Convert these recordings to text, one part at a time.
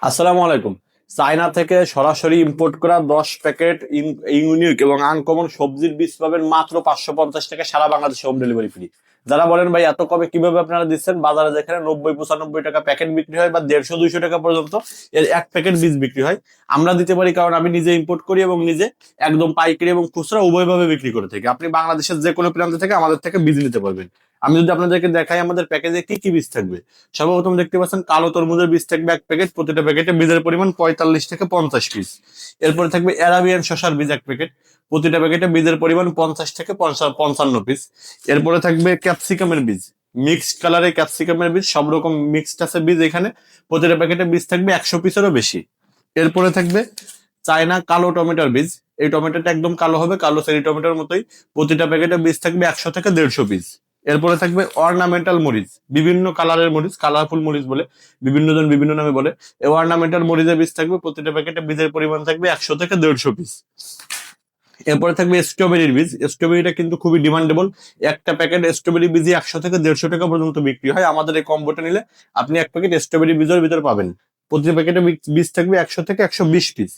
আসসালামু আলাইকুম। চায়না থেকে সরাসরি ইম্পোর্ট করা 10 প্যাকেট ইউনিক এবং আনকমন সবজির বীজ পাবেন মাত্র 550 টাকা, সারা বাংলাদেশে হোম ডেলিভারি ফ্রি। যারা বলেন ভাই এত কমে কিভাবে আপনারা দিচ্ছেন, বাজারে যেখানে 90-95 টাকা প্যাকেট বিক্রি হয় বা 150-200 টাকা পর্যন্ত এর এক প্যাকেট বীজ বিক্রি হয়, আমরা দিতে পারি কারণ আমি নিজে ইম্পোর্ট করি এবং নিজে একদম পাইকারি এবং খুচরা উভয়ভাবে বিক্রি করে থাকি। আপনি বাংলাদেশের যে কোনো প্রান্ত থেকে আমাদের থেকে বীজ নিতে পারবেন। আমি যদি আপনাদেরকে দেখাই আমাদের প্যাকেজে কি কি বীজ থাকবে। সর্বপ্রথম দেখতে পাচ্ছেন কালো তরমুজের বীজ থাকবে এক প্যাকেট, প্রতিটা প্যাকেটে বীজের পরিমাণ 45 থেকে 50 পিস। এরপরে থাকবে অ্যারাবিয়ান শসার বীজ এক প্যাকেট, প্রতিটা প্যাকেটে বীজের পরিমাণ 50 থেকে 55 পিস। এরপরে থাকবে ক্যাপসিকামের বীজ, মিক্সড কালারের ক্যাপসিকামের বীজ, সব রকম মিক্সড আছে বীজ এখানে, প্রতিটা প্যাকেটে বীজ থাকবে 100 পিসেরও বেশি। এরপরে থাকবে চায়না কালো টমেটোর বীজ, এই টমেটোটা একদম কালো হবে, কালো চেরি টমেটোর মতোই, প্রতিটা প্যাকেটে বীজ থাকবে 100 থেকে 150 পিস। এরপরে থাকবে অর্নামেন্টাল মরিচ, বিভিন্ন কালারের মরিচ, কালারফুল মরিচ বলে বিভিন্ন জন বিভিন্ন নামে বলে। এই অর্নামেন্টাল মরিচের বীজ থাকবে, প্রতিটা প্যাকেটে বীজের পরিমাণ থাকবে 100 থেকে 150 পিস। এরপরে থাকবে স্ট্রবেরির বীজ, স্ট্রবেরিটা কিন্তু খুবই ডিমান্ডেবল। একটা প্যাকেট স্ট্রবেরি বীজ 100 থেকে 150 টাকা পর্যন্ত বিক্রি হয়। আমাদের এই কম্বোটা নিলে আপনি এক প্যাকেট স্ট্রবেরি বীজের ভিতর পাবেন, প্রতি প্যাকেটে বীজ থাকবে 100 থেকে 120 পিস।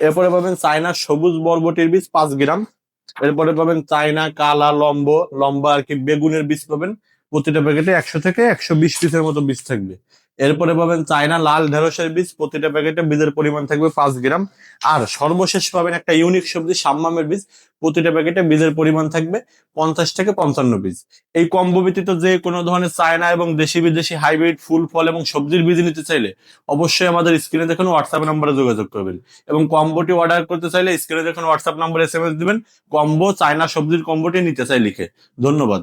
এরপরে পাবেন চায়না সবুজ বরবটির বীজ 5 গ্রাম। এরপরে পাবেন চায়না কালা লম্বা আর কি বেগুনের বীজ পাবেন, প্রতিটা প্যাকেটে 100 থেকে 120 পিসের মতো বীজ থাকবে। এরপরে পাবেন চায়না লাল ঢেঁড়সের বীজ, প্রতিটা প্যাকেটে বীজের পরিমাণ থাকবে 5 গ্রাম। আর সর্বশেষ পাবেন একটা ইউনিক সবজি সাম্মামের বীজ, প্রতিটা প্যাকেটে বীজের পরিমাণ থাকবে 50 থেকে 55 পিস। এই কম্বো ব্যতীত যে কোনো ধরনের চায়না এবং দেশি বিদেশি হাইব্রিড ফুল ফল এবং সবজির বীজ নিতে চাইলে অবশ্যই আমাদের স্ক্রিনে দেখুন হোয়াটসঅ্যাপ নাম্বারে যোগাযোগ করবেন। এবং কম্বোটি অর্ডার করতে চাইলে স্ক্রিনে দেখুন হোয়াটসঅ্যাপ নাম্বারে SMS দিবেন, কম্বো চায়না সবজির কম্বোটি নিতে চাই লিখে। ধন্যবাদ।